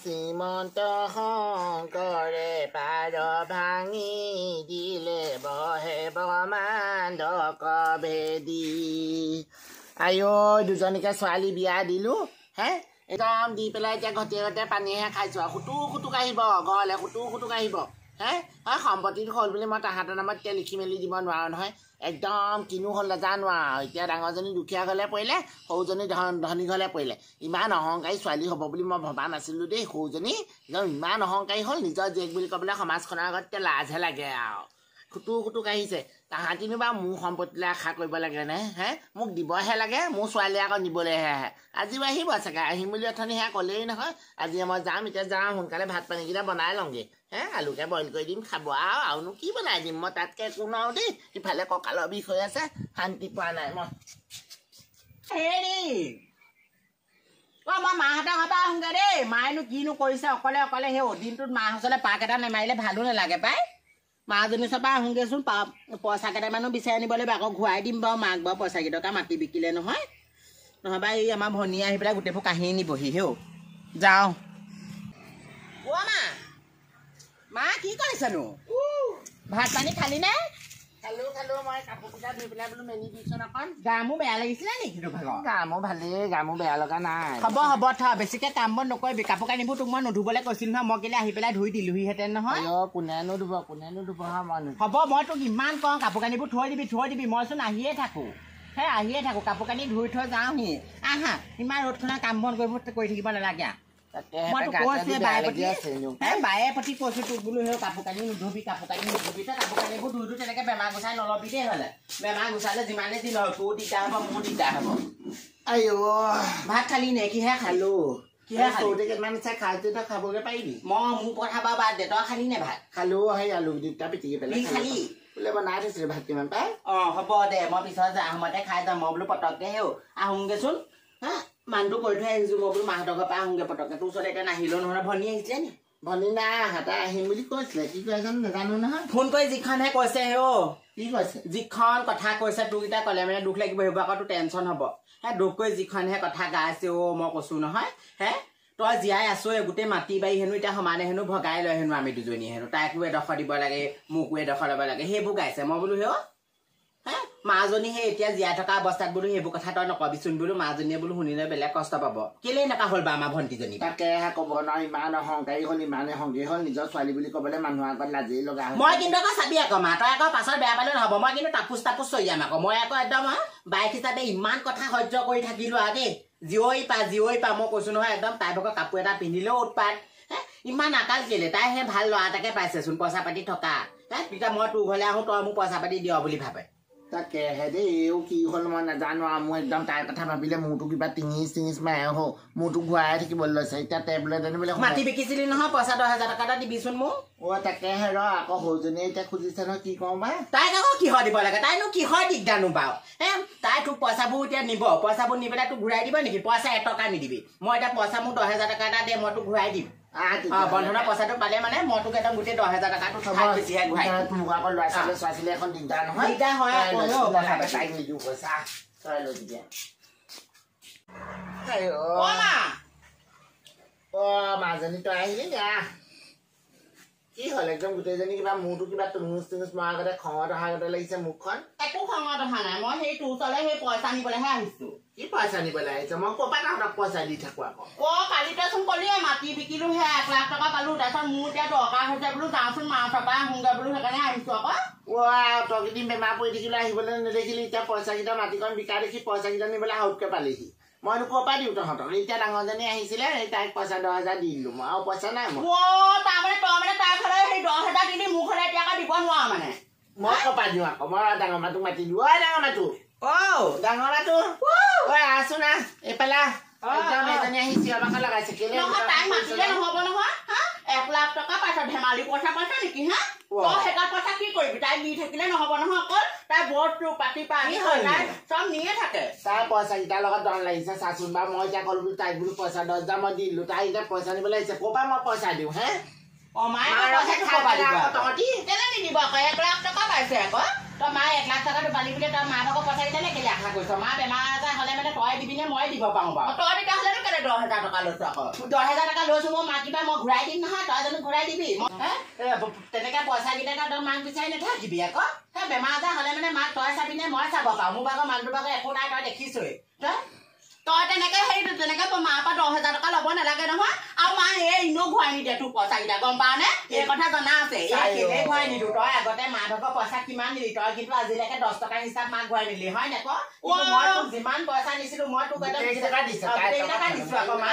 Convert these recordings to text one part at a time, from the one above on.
শ্ৰীমন্ত শংকৰে পাৰ ভাঙি দিলে বহে ব্ৰহ্মাণ্ডক ভেদি। আইঅ দুজনীকে ছোৱালী বিয়া দিলোঁ হে একদম দি পেলাই এতিয়া ঘটিয়ে ঘটিয়ে পানীহে খাইছোঁ আৰু খুটুক আহিব ঘৰলৈ খুটুক আহিব হে সম্পত্তিটো হ'ল বুলি মই তাহাঁতৰ নামত এতিয়া লিখি মেলি দিব নোৱাৰোঁ নহয়। একদম কিনো হ'ল নাজানো আৰু এতিয়া ডাঙৰজনী দুখীয়া ঘৰলৈ পৰিলে সৰুজনী ধনী ঘৰলৈ পৰিলে। ইমান অহংকাৰী ছোৱালী হ'ব বুলি মই ভবা নাছিলোঁ দেই। সৰুজনী একদম ইমান অহংকাৰী হ'ল নিজৰ জীয়েক বুলি ক'বলৈ সমাজখনৰ আগত এতিয়া লাজহে লাগে আৰু খুটুক আহিছে। তাহাঁতিনো বাৰু মোৰ সম্পত্তিলৈ আশা কৰিব লাগেনে হে মোক দিবহে লাগে। মোৰ ছোৱালী আকৌ নিবলৈহে আহে। আজিও আহিব চাগে আহিম বুলি অথনি সেয়া ক'লেই নহয়। আজি মই যাম এতিয়া যাওঁ সোনকালে ভাত পানীকেইটা বনাই লওঁগৈ হে আলুকে বইল কৰি দিম খাব আৰুনো কি বনাই দিম মই তাতকৈ একো নোৱাৰোঁ দেই। ইফালে কঁকালৰ বিষ হৈ আছে শান্তি পোৱা নাই মই। হেৰি মই মাহঁতৰ ঘৰৰ পৰা আহোঁগৈ দেই। মায়েনো কিনো কৰিছে অকলে অকলে সেই দিনটোত মাৰ ওচৰলৈ পাক এটা নেমাৰিলে ভালো নালাগে পাই। মাজনী ওচৰৰ পৰা আহোঁগৈচোন পইচা কেইটামানো বিচাৰি আনিব লাগিব আকৌ ঘূৰাই দিম বাৰু মাক বাৰু পইচা কেইটকা মাটি বিকিলে নহয় নহ'বা এই আমাৰ ভনীয়ে আহি পেলাই গোটেইবোৰ কাঢ়ি নিবহি হেও যাওঁ। অ' মা কি কৰিছানো? ভাত পানী খালিনে? খালোঁ মই কাপোৰ কেইটা ধুই পেলাই বোলো মেলি দিছোঁ অকণ। গা মোৰ বেয়া লাগিছিলে নেকি তোৰ ভাগৰ? গা মোৰ ভালেই গা মোৰ বেয়া লগা নাই। হ'ব থ বেছিকৈ কাম বন নকৰিবি। কাপোৰ কানিবোৰ তোক মই নুধুবলৈ কৈছিলোঁ নহয় মই কেলৈ আহি পেলাই ধুই দিলোহিহেঁতেন নহয়। কোনেনো ধুব মই হ'ব মই তোক ইমান কওঁ কাপোৰ কানিবোৰ থৈ দিবি মইচোন আহিয়ে থাকোঁ কাপোৰ কানি ধুই থৈ যাওঁহি। আহা ইমান ৰ'দখনৰ কাম বন কৰি থাকিব নালাগে। বায়ে প্ৰতি কৈছোঁ তোক বোলো সেই কাপোৰ কানি নুধুবি তই কাপোৰ কানিবোৰ ধুই তেনেকৈ বেমাৰ গুচাই নল'বি দেই। হ'লে বেমাৰ গুচালে যিমানে দিন হয় তোৰ দিগদাৰ হ'ব মোৰ দিগদাৰ হ'ব। ভাত খালি নে? কিহে খালোঁ? কেইটামান আছে খাই তই খাবগৈ পাৰিবি। মই মোৰ কথা বাৰু বাদ দে। তই খালি নে ভাত? খালোঁ সেই আলু দুটা পিটিকি পেলাই খালি বোলে বনাই থৈছিলোঁ ভাত কিমান পাই। হ'ব দে মই পিছত যাওঁ সময়তে খাই যাম। মই বোলো পটককৈ হেও আহোঁগৈচোন হা মানুহটো কৈ থৈ আহিছোঁ। মই বোলো মাহঁতৰ ঘৰৰ পৰা আহোঁগৈ পটককৈ। তোৰ ওচৰত এতিয়া নাহিলেও নহয়। ভনী আহিছিলে নি? ভনী নাই তাই আহিম বুলি কৈছিলে। কি কয় জানো নাজানো নহয়। ফোন কৰি যিখনহে কৈছে হেও কি কৈছে? যিখন কথা কৈছে তোক এতিয়া ক'লে মানে দুখ লাগিব সেইবোৰ আকৌ তোৰ টেনশ্যন হ'ব। দুখ কৰি যিখনহে কথা গাইছে মই কৈছোঁ নহয় তই জীয়াই আছোৱে গোটেই মাটি বাৰী হেনো এতিয়া সমানে হেনো ভগাই লয় হেনো আমি দুজনী হেনো তাইকো এডোখৰ দিব লাগে মোকো এডোখৰ ল'ব লাগে সেইবোৰ গাইছে। মই বোলো হেও মাজনী সেই এতিয়া জীয়াই থকা অৱস্থাত বোলো সেইবোৰ কথা তই নকবিচোন বোলো। মাজনীয়ে বোলো শুনিলে বেলেগ কষ্ট পাব। কেলে এনেকুৱা হ'ল বা আমাৰ ভণ্টিজনী? তাকেহে ক'ব নোৱাৰো ইমান অহংকাৰী হ'ল ইমানে সংগী হ'ল নিজৰ ছোৱালী বুলি ক'বলৈ মানুহৰ আগত লাজেই লগা হ'ল। মই কিন্তু আকৌ চাবি আকৌ মা তই আকৌ পাছত বেয়া পালে নহ'ব। মই কিন্তু তাপোচ চৰিয়াম আকৌ। মই আকৌ একদম বাইক হিচাপে ইমান কথা সহ্য কৰি থাকিলোঁ আৰু দেই। জীয়ৰী পা মই কৈছোঁ নহয় একদম তাই ভাগৰ কাপোৰ এটা পিন্ধিলেও উৎপাত ইমান আকাল কেলে। তাই সেই ভাল ল'ৰা এটাকে পাইছেচোন পইচা পাতি থকা তেতিয়া মই তোৰ ঘৰলৈ আহোঁ তই মোক পইচা পাতি দিয় বুলি ভাবে। তাকেহে দেই কি হ'ল মই নাজানো আৰু মোৰ একদম তাইৰ কথা ভাবিলে মোৰতো কিবা টিঙিচ মাৰে মোৰতো ঘূৰাই থাকিবলৈ লৈছে। এতিয়া টেবলেট আনিবলৈ মাটি বিকিছিলি নহয় পইচা 10,000 টকা এটা দিবিচোন মোক। তাকেহে আকৌ সৰুজনীয়ে এতিয়া খুজিছে নহয় কি কওঁ বা। তাইক আকৌ কিহৰ দিব লাগে? তাইনো কিহৰ দিগদাৰনো বাৰু তাই তোক পইচাবোৰ এতিয়া নিব পইচাবোৰ নি পেলাই তোক ঘূৰাই দিব নেকি? পইচা 1 টকা নিদিবি। মই এতিয়া পইচা মোক 10,000 টকা এটা দে মই তোক ঘূৰাই দিম। বন্ধনৰ পইচাটো পালে মানে মই তোক একদম গোটেই 10,000 টকাটো বেছিহে ঘূৰাই দিম। আকৌ ল'ৰা ছোৱালী এখন দিগদাৰ নহয়। দিগদাৰ হয় তাইক নিদিওঁ পইচা তই লৈ দিবি। মাজনী তই আহিলি না কি হ'ল একদম গোটেইজনী কিবা মোৰতো কিবা টুঙুচ মৰা আগতে খঙত অহা আগতে লাগিছে মুখখন। একো খঙত অহা নাই। মই সেই তোৰ ওচৰলৈ সেই পইচা নিবলৈহে আহিছোঁ। কি পইচা নিবলৈ আহিছে? মই ক'ৰ পৰা তাহঁতক পইচা দি থাকোঁ আকৌ। কালি তইচোন ক'লিয়ে মাটি বিকিলোঁ সেই 1 লাখ টকা পালোঁ। তাৰপিছত মোৰ এতিয়া দৰকাৰ হৈছে বোলো যাওঁচোন মাৰ ওচৰৰ পৰা আহোঁগৈ বোলো সেইকাৰণে আহিছোঁ আকৌ। তই কেইদিন বেমাৰ পৰি থাকিলে আহিবলৈ নেদেখিলি এতিয়া পইচাকেইটা মাটিকণ বিকা দেখি পইচাকেইটা নিবলৈ হাউতকৈ পালিহি। মইনো ক'ৰ পৰা দিওঁ তহঁতক? এতিয়া ডাঙৰজনী আহিছিলে সেই তাইক পইচা 10,000 দি দিলোঁ মই আৰু পইচা নাই মই। তাৰমানে তই মানে তাইৰ ঘৰলৈ সেই 10,000 দি মোক হ'লে এতিয়া আকৌ দিব নোৱাৰ মানে? মই ক'ৰ পৰা দিওঁ আকৌ? মই ডাঙৰ মানুহটোক মাতি দিওঁ। ডাঙৰ মানুহটো ডাঙৰ মানুহটো আছো না এইফালে এজনী আহি চিঞৰ বাখৰ লগাইছে কেলে তাইক মাতিলে নহ'ব নহয়। 1 লাখ টকা পাইছ ধেমালি পইচা পাইছ নেকি তই সেইটা পইচা কি কৰিবি? তাই দি থাকিলে নহ'ব নহয়। অকল তাই বস্তু পাতি পাৰি চব নিয়ে থাকে। তাই পইচাকেইটাৰ লগত দৰ লাগিছে চাচোন বা মই এতিয়া ক'লো বোলো তাইক বোলো পইচা 10,000 মই দি দিলোঁ। তাই এতিয়া পইচা নিবলৈ আহিছে ক'ৰ পৰা মই পইচা দিওঁ তহঁতি কেলে নিদিব আকৌ? 1 লাখ টকা পাইছে আকৌ তই মায়ে 1 লাখ টকাটো পালি বুলি তই মা ভাগৰ পইচা কেইটালে কেলে আশা কৰিছ? মা বেমাৰ আজাৰ হ'লে মানে তই দিবিনে মই দিব পাৰোঁ বাৰু? তই তেতিয়াহ'লেনো কেলে 10,000 10,000 টকা লৈছো আকৌ 10,000 টকা লৈছো মই মাক কিবা মই ঘূৰাই দিম নহয় তই জানো ঘূৰাই দিবি তেনেকে পইচা কেইটা তই মাক বিচাৰি নাথাকিবি আকৌ বেমাৰ আজাৰ হ'লে মানে মাক তই চাবিনে মই চাব পাৰো মোৰ ভাগৰ মানুহটোৰ ভাগৰ একো নাই তই দেখিছই তই তেনেকে তেনেকে মাৰ পৰা 10,000 টকা ল'ব নালাগে নহয় আৰু মা এনেও ঘূৰাই নিদিয়ে তোৰ পইচা কেইটা গম পাৱ নে এই কথা জনা আছে কেলে ঘূৰাই নিদিওঁ তই আগতে মা ভাগৰ পইচা কিমান দিলি তই কিন্তু আজিলৈকে 10 টকা হিচাপ মাক ঘূৰাই নিলি হয় নে মই তোক যিমান পইচা দিছিলো মই তোক এটা 20 টকা দিছো আকৌ মা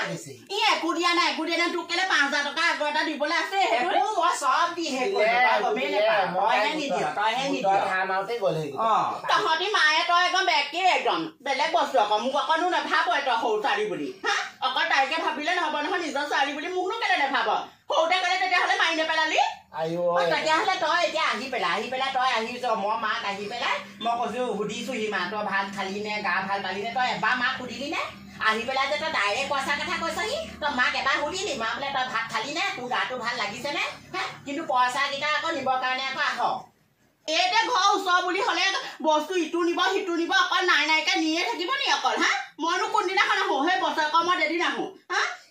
একো দিয়া নাই তোক কেলে 5,000 টকা আগৰ এটা দিবলৈ আছে সেইটো মই চব দি তইহে নিদিয় তহঁতি মায়ে তই একদম একেই একদম বেলেগ বস্তু আকৌ মোক অকণো নাভাব তই সৰু ছোৱালী বুলি অকল তাইকে ভাবিলে নহব নহয় নিজৰ ছোৱালী বুলি মোকনো কেলে নাভাব সৰুতে ক'লে তেতিয়াহ'লে মাৰি নেপেলালি তেতিয়াহ'লে তই এতিয়া আহি পেলাই তই আহিছ মই মাক আহি পেলাই মই কৈছো সুধিছোহি মা তই ভাত খালি নে গা ভাল পালি নে তই এবাৰ মাক সুধিলি নে আহি পেলাই যে তই ডাইৰেক্ট পইচা কথা কৈছহি তই মাক এবাৰ সুধিলি মা বোলে তই ভাত খালি নে তোৰ গাটো ভাল লাগিছে নে কিন্তু পইচা কেইটা আকৌ নিবৰ কাৰণে আকৌ আহ এতিয়া ঘৰ ওচৰ বুলি হ'লে বস্তু ইটো নিব সিটো নিব অকল নাইকে নিয়ে থাকিব নি অকল মইনো কোনদিনাখন আহো সেই বছৰেকৰ মই এদিন আহো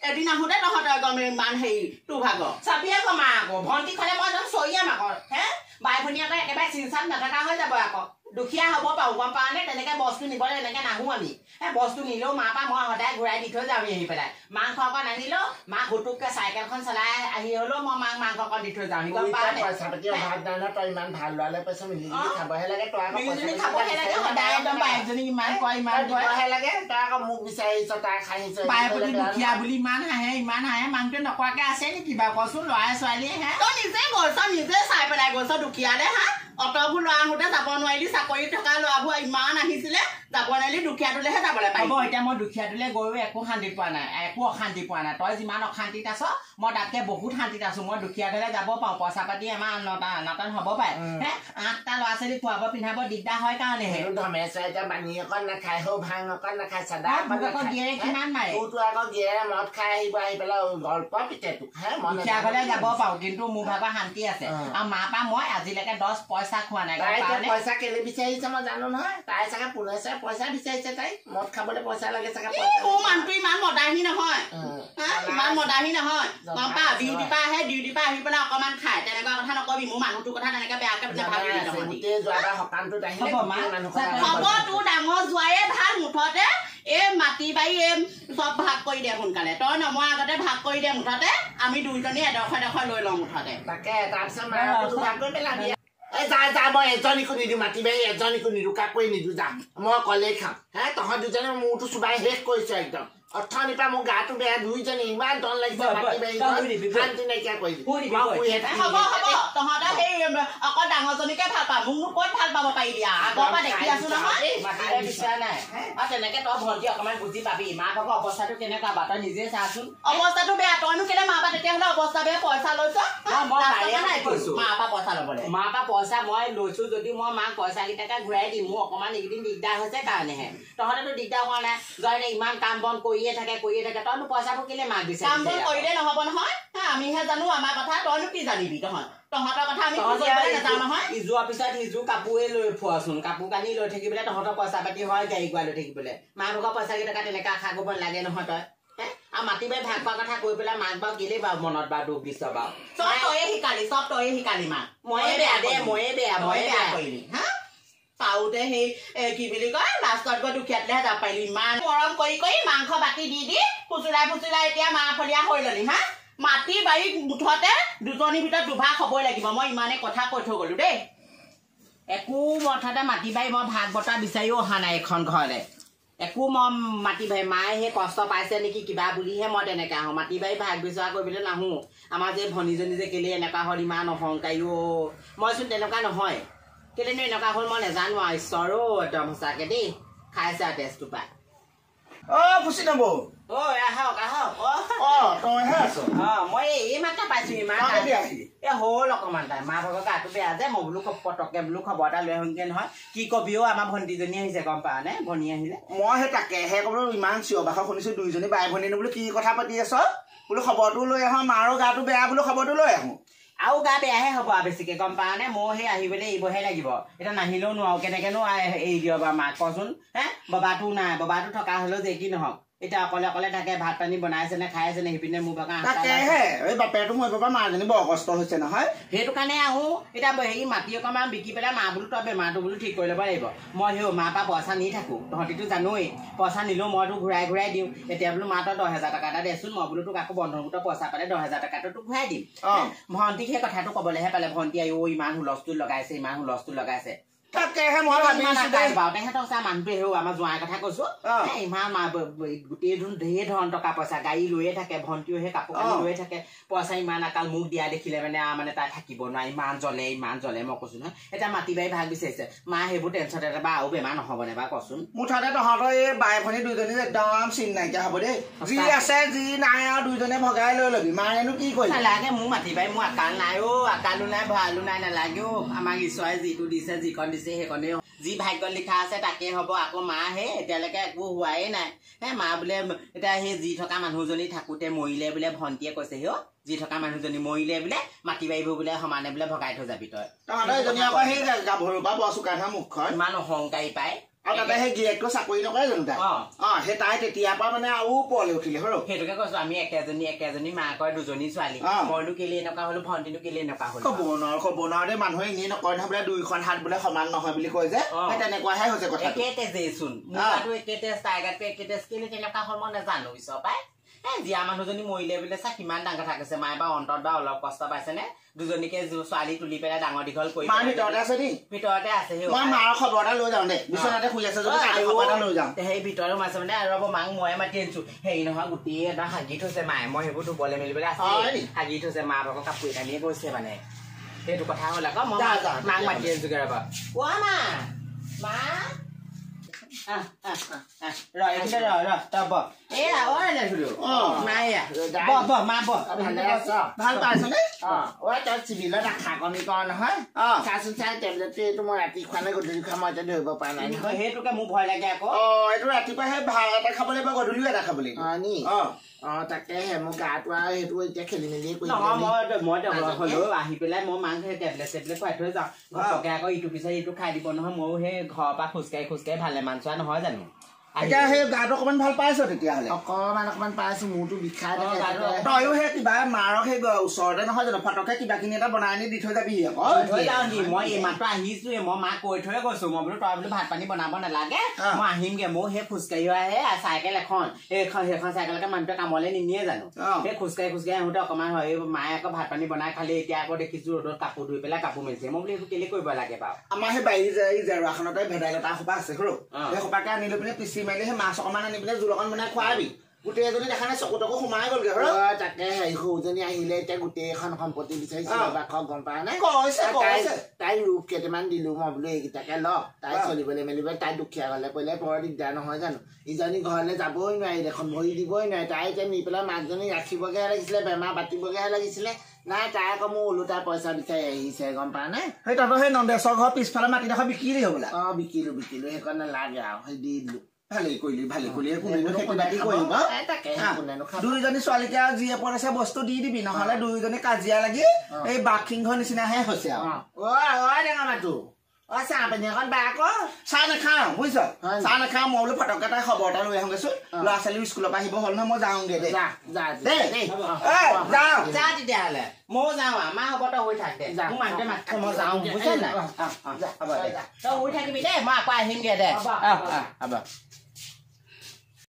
এদিন আহোঁতে তহঁতৰ একদম ইমান হেৰি তোৰ ভাগৰ চাবি আকৌ মা আকৌ ভণ্টি খালে মই একদম চৰিয়াম আকৌ বাই ভনী আকৌ একেবাৰে চিনচাত নথকা হৈ যাব আকৌ দুখীয়া হ'ব পাৰো গম পাওঁ নে তেনেকে বস্তু নিবলৈ এনেকে নাহো আমি বস্তু নিলেও মা পৰা মই সদায় ঘূৰাই দি থৈ যাওঁ আহি পেলাই মাংস অকণ আনিলেও মাক হুটুককে চাইকেলখন চলাই আহি হ'লেও মই মাক মাংস অকণ দি থৈ যাওঁ গম পাওঁ পইচা পাতি অভাৱ নাই ন তই ইমান ভাল ল'ৰালে পইচা মিলি খাবহে লাগে তই খাবহে লাগে সদায় একদম বাইকজনী ইমান কয়হে লাগে তই আকৌ মোক বিচাৰি আহিছ তাই খাই আহিছ বাই বুলি দুখীয়া বুলি ইমান হাঁহে মানুহটোৱে নকৰাকে আছে নেকি বাৰু কচোন ল'ৰাই ছোৱালীয়ে তই নিজে গৈছ নিজে চাই পেলাই গৈছ দুখীয়ালে অটবোৰ ল'ৰা আহোঁতে যাব নোৱাৰিলি চাকৰি থকা ল'ৰাবোৰ ইমান আহিছিলে যাব নোৱাৰিলি দুখীয়াটোলেহে যাবলৈ পাৰিব এতিয়া মই দুখীয়াটোলে গৈও একো শান্তি পোৱা নাই একো অশান্তি পোৱা নাই তই যিমান অশান্তিত আছ মই তাতকে বহুত শান্তিত আছো মই দুখীয়াটোলে যাব পাৰো পইচা পাতি আমাৰ নাটন হ'ব পাৰে 8টা ল'ৰা ছোৱালী খুৱাব পিন্ধাব দিগদাৰ হয় কাৰণেহে ধমেশ্বৰ এতিয়া পানী অকণ নাখায় সৌ ভাং অকণ নাখায় চাদা গিয়েৰে কিমান মাৰে তোৰতো আকৌ গিয়েৰে মদ খাই আহিব আহি পেলাই গল্প পিতে তোক দুখীয়া ঘৰলে যাব পাৰো কিন্তু মোৰ ভাগৰ শান্তি আছে আৰু মা পৰা মই আজিলৈকে 10 পইচা খোৱা নাই পইচা কেলে বিচাৰিছে মই জানো নহয় তাই চাগে পুনেছে পইচা বিচাৰিছে তাই মদ খাবলৈ পইচা লাগে চাগে মোৰ মানুহটো ইমান মদাহী নহয় ইমান মদাহী নহয় গম পা ডিউটি পৰা আহে ডিউটি পৰা আহি পেলাই অকণমান খায় তেনেকুৱা কথা নকবি মোৰ মানুহটোৰ কথা তেনেকে বেয়াকে হ'ব তোৰ ডাঙৰ যোৱায়ে ভাল মুঠতে এই মাটি বাৰী চব ভাগ কৰি দে সোনকালে তই নমৰা আগতে ভাগ কৰি দে মুঠতে আমি দুইজনী এডোখৰ লৈ লওঁ মুঠতে তাকে তাৰপিছত ভাগ কৰি পেলাবি যা মই এজনীকো নিদিওঁ মাটি বাৰী এজনীকো নিদিওঁ কাকোৱে নিদিওঁ যা মই অকলেই খাম তহঁত দুজনে মোৰতো চুবাই শেষ কৰিছো একদম অথনিৰ পৰা মোৰ গাটো বেয়া দুইজনী ইমান দন লাগিছে শান্তি নাইকিয়া কৰি তহঁতে সেই অকল ডাঙৰজনীকে ভাল পা মোকনো ক'ত ভাল পাব পাৰিবি আগৰ পৰা দেখি আছো নহয় বিচৰা নাই তেনেকে তই ভণ্টি অকণমান বুজি পাবি মা ভাগৰ অৱস্থাটো কেনেকুৱা বা তই নিজে চাচোন অৱস্থাটো বেয়া তইনো কেলে মা পৰা তেতিয়াহ'লে অৱস্থা বেয়া পইচা লৈছ মা পৰা পইচা ল'বলৈ মা পৰা পইচা মই লৈছো যদি মই মাক পইচা কেইটাকে ঘূৰাই দিম মোৰ অকণমান এইকেইদিন দিগদাৰ হৈছে কাৰণেহে তহঁতেতো দিগদাৰ হোৱা নাই জয়নে ইমান কাম বন কৰিয়ে থাকে তইনো পইচাবোৰ কেলে মাক বিচাৰি কাম বন কৰিলে নহ'ব নহয় আমিহে জানো আমাৰ কথা তইনো কি জানিবি তহঁতৰ কথা আমি নাজানো নহয় ইজোৱাৰ পিছত সিজোৰ কাপোৰে লৈ ফুৱাচোন কাপোৰ কানি লৈ থাকিবলৈ তহঁতৰ পইচা পাতি হয় গাড়ী গুৰা লৈ থাকিবলৈ মা ভাগৰ পইচা কেইটকা তেনেকৈ আশা কৰিব নালাগে নহয় তই আৰু মাটি বাৰী ভাগ পোৱা কথা কৈ পেলাই মাক বাৰু কেলেই বাৰু মনত বাৰু দুখ দিছ বাৰু চব তয়ে শিকালি মাক ময়ে বেয়া কৰিলি পাওঁতে সেই কি বুলি কয় লাষ্টত গৈ দুখীয়াতলেহে যাব পাৰিলি ইমান মৰম কৰি মাংস বাতি দি ফুচুৰাই এতিয়া মাফলীয়া হৈ ললি মাটি বাৰী মুঠতে দুজনীৰ ভিতৰত দুভাগ হ'বই লাগিব মই ইমানেই কথা কৈ থৈ গ'লো দেই একো মুঠতে মাটি বাৰী মই ভাগ বতৰা বিচাৰিও অহা নাই এখন ঘৰলৈ একো মই মাটি বাৰী মায়ে সেই কষ্ট পাইছে নেকি কিবা বুলিহে মই তেনেকৈ আহোঁ মাটি বাৰী ভাগ বিচৰা কৰিবলৈ নাহোঁ আমাৰ যে ভনীজনী যে কেলে এনেকুৱা হ'ল ইমান অহংকাৰী মইচোন তেনেকুৱা নহয় কেলেনো এনেকুৱা হ'ল মই নাজানো আৰু ঈশ্বৰো একদম সঁচাকৈ দেই খাইছে আৰু তেজটো পাই ফুচি নবৌ আহক মই এই মাত্ৰ পাইছো ইমান হ'ল অকণমান তাই মা ভাগৰ গাটো বেয়া যে মই বোলো পটককে বোলো খবৰ এটা লৈ আহোঁগে নহয় কি কবিও আমাৰ ভণ্টিজনী আহিছে গম পাৱ নে ভনী আহিলে মই সেই তাকেহে ক'বলৈ ইমান চিঞৰ বাখৰ শুনিছো দুইজনী বাই ভনী বোলো কি কথা পাতি আছ বোলো খবৰটো লৈ আহোঁ মাৰো গাটো বেয়া বোলো খবৰটো লৈ আহোঁ আৰু গা বেয়াহে হ'ব আৰু বেছিকৈ গম পাৱ নে মই সেই আহিবলৈ এৰিবহে লাগিব এতিয়া নাহিলেও নোৱাৰো কেনেকৈনো এৰি দিয় বাৰু মাক কচোন বাবাটো নাই বাবাটো থকা হ'লেও যে কি নহওক এতিয়া অকলে অকলে থাকে ভাত পানী বনাইছে নে খাই আছে নে সিপিনে মোৰ বাগান তাকেহে এই বাপেৰটো মই বাবা মাৰজনী বৰ কষ্ট হৈছে নহয় সেইটো কাৰণে আহো এতিয়া হেৰি মাটি অকণমান বিকি পেলাই মা বোলো তই বেমাৰটো বোলো ঠিক কৰি ল'ব লাগিব মই সেই মাৰ পৰা পইচা নি থাকো তহঁতিটো জানোৱেই পইচা নিলেও মইতো ঘূৰাই দিওঁ এতিয়া বোলো মা তই 10,000 টকা এটা দেচোন মই বোলো তোক আকৌ বন্ধন গোটৰ পইচা পালে 10,000 টকাটো তোক ঘূৰাই দিম ভণ্টিক সেই কথাটো ক'বলৈহে পালে ভণ্টি আই ইমান হুলস্থুল লগাইছে তাকেহে মই ভাবিছো তেহেঁতক চা মানুহটোৱে হেও আমাৰ জোঁৱাই কথা কৈছো ইমান গোটেই ঢেৰ ধৰণ টকা পইচা গাড়ী লৈয়ে থাকে ভণ্টিও সেই কাপোৰ কানি লৈয়ে থাকে পইচা ইমান আকাল মোক দিয়া দেখিলে মানে তাই থাকিব নোৱাৰে ইমান জ্বলে মই কৈছো নহয় এতিয়া মাটি বাৰী ভাগ বিচাৰিছে মা সেইবোৰ টেনচন এটা বা আৰু বেমাৰ নহ'বনে বা কচোন মুঠতে তহঁতৰ এই বাই ভনী দুইজনী একদম চিন নাইকিয়া হ'ব দেই যি আছে যি নাই আৰু দুইজনে ভগাই লৈ ল'বি মায়েনো কি কৰিম নালাগে মোৰ মাটি বাৰী মোৰ আকাল নাই আকালো নাই ভঁৰালো নাই নালাগে আমাক ঈশ্বৰে যিটো দিছে যিকণ দিছে সেইকণেই যি ভাগ্য লিখা আছে তাকে হ'ব আকৌ মা হে এতিয়ালৈকে একো হোৱাই নাই মা বোলে এতিয়া সেই যি থকা মানুহজনী থাকোঁতে মৰিলে বোলে ভণ্টিয়ে কৈছে যি থকা মানুহজনী মৰিলে বোলে মাটি বাৰীবোৰ বোলে সমানে বোলে ভগাই থৈ যাবি তই ইমান অহংকাৰী পায় আৰু তাতে সেই গিৰিয়েকটো চাকৰি নকৰে জানো তাই সেই তাই তেতিয়াৰ পৰা মানে আৰু ওপৰলৈ উঠিলে সৰু সেইটোকে কৈছো আমি একেজনী মাকৰ দুজনী ছোৱালী মইনো কেলে এনেকুৱা হলো ভণ্টিনো কেলে এনেকুৱা হলো ক'ব নোৱাৰো দেই মানুহে এনেই নকয় নহয় বোলে দুইখন হাত বোলে সমান নহয় বুলি কয় যে তেনেকুৱাহে হৈছে কথা একে তেজেইচোন মোৰতো একে তেজ তাই গাতো একে তেজ কেলে তেনেকুৱা হ'ল মই নাজানো পিছৰ পাই জীয়া মানুহজনী মৰিলে বোলে চা কিমান ডাঙৰ কথা কৈছে মায়ে বা অন্তত বা অলপ কষ্ট পাইছে নে দুজনীকে ছোৱালী তুলি পেলাই ডাঙৰ দীঘল কৰি ভিতৰতে আছে সেই ভিতৰত সোমাইছে মানে আৰু মাক ময়ে মাতি আনিছো হেৰি নহয় গোটেই এটা হাগি থৈছে মায়ে মই সেইবোৰ ধুবলৈ মেলিবলৈ আছে হাগি থৈছে মা ভাগৰ কাপোৰ কানিয়ে গৈছে মানে সেইটো কথা হ'ল আকৌ মই মাক মাতি আনিছোগে ৰবা মা ভাল পাইছনে তই চিভিলত আশা কমি কৰ নহয় চাচোন চাই টেবলেটটো এইটো মই ৰাতি খোৱালে গধূলি খোৱা মই এতিয়া ধৰিব পৰা নাই নহয় সেইটোকে মোৰ ভয় লাগে আকৌ এইটো ৰাতিপুৱা সেই ভাত এটা খাব লাগিব গধূলিও এটা খাব লাগিব নি তাকেহে মোৰ গাটো আৰু সেইটো এতিয়া খেলি মেলি কৰি আহি পেলাই মই মাক সেই টেবলেট খুৱাই থৈ যাওঁ ঘপকে আকৌ ইটো পিছত ইটো খাই দিব নহয় ময়ো সেই ঘৰৰ পৰা খোজকাঢ়ি ভালে মান চোৱা নহয় জানো এতিয়া সেই গাটো অকমান ভাল পাইছ তেতিয়াহ'লে অকমান পাইছো মোৰতো বিষাই তয়ো সেই কিবা মাৰক সেই ওচৰতে নহয় জানো ফটকে কিবা কিনি এটা বনাই আনি দি থৈ যাবিহি আকৌ মই এইমাত্ৰ আহিছোৱে মই মাক কৈ থৈ গৈছো মই বোলো তই বোলো ভাত পানী বনাব নালাগে মই আহিমগে মোৰ সেই খোজকাঢ়ি আহে চাইকেল এখন সেইখন চাইকেলকে মানুহটোৱে কামলৈ নিনিয়ে জানো সেই খোজকাঢ়ি আহোঁতে অকমান হয় মায়ে আকৌ ভাত পানী বনাই খালি এতিয়া আকৌ দেখিছো ৰ'দত কাপোৰ ধুই পেলাই কাপোৰ মেলিছে মই বোলো এইবোৰ কেলে কৰিব লাগে বাৰু আমাৰ সেই বাৰী জেৰুৱাখনতে ভেদাইলতা সোপা আছে সৰু সেই সোপাকে আনি লৈ পিনে পিচি মাৰিলে সেই মাছ অকমান আনি পিনে জোল অকণ বনাই খুৱাবি গোটেই এজনী দেখা নাই চকু তকু সোমাই গ'লগে তাকে সৰুজনী আহিলে এতিয়া গোটেইখন সম্পত্তি বিচাৰিছে গম পায় নাই তাই ৰূপ কেইটামান দিলো মই বোলো এইকেইটাকে ল তাই চলিবলৈ মেলিবলৈ তাই দুখীয়া হলে কৰিলে বৰ দিগদাৰ নহয় জানো ইজনী ঘৰলৈ যাবই নোৱাৰি দেখোন ভৰি দিবই নোৱাৰি তাই এতিয়া নি পেলাই মাকজনী ৰাখিবগৈহে লাগিছিলে বেমাৰ পাতিবগৈহে লাগিছিলে নাই তাই আকৌ মোৰ ওলোটা পইচা বিচাৰি আহিছে গম পায় নে সেই তহঁতৰ সেই নন্দেশ্বৰ ঘৰ পিছফালে মাটিডোখৰ বিকিলি হ'বলা বিকিলো সেইকাৰণে লাগে আৰু সেই দি দিলো ভালেই কৰিলি দুইজনী ছোৱালীকে আৰু যি এপত আছে বস্তু দি দিবি নহলে দুইজনী কাজিয়া লাগি এই বাঘ সিংহৰ নিচিনাহে হৈছে আৰু চাহ পানী এখন বা আকৌ চাহ নাখাওঁ বুজিছ চাহ নাখাওঁ মই বোলো ফটককে তাই খবৰ এটা লৈ আহোগেচোন ল'ৰা ছোৱালী স্কুলৰ পৰা আহিব হ'ল নহয় মই যাওঁগে দেই যা তেতিয়াহ'লে ময়ো যাওঁ আমাৰ হ'ব তই হৈ থাক দে মোৰ মানুহটোৱে মাতিছে মই যাওঁ বুজিছ নাই তই হৈ থাকিবি দেই মই আকৌ আহিমগে দে হ'ব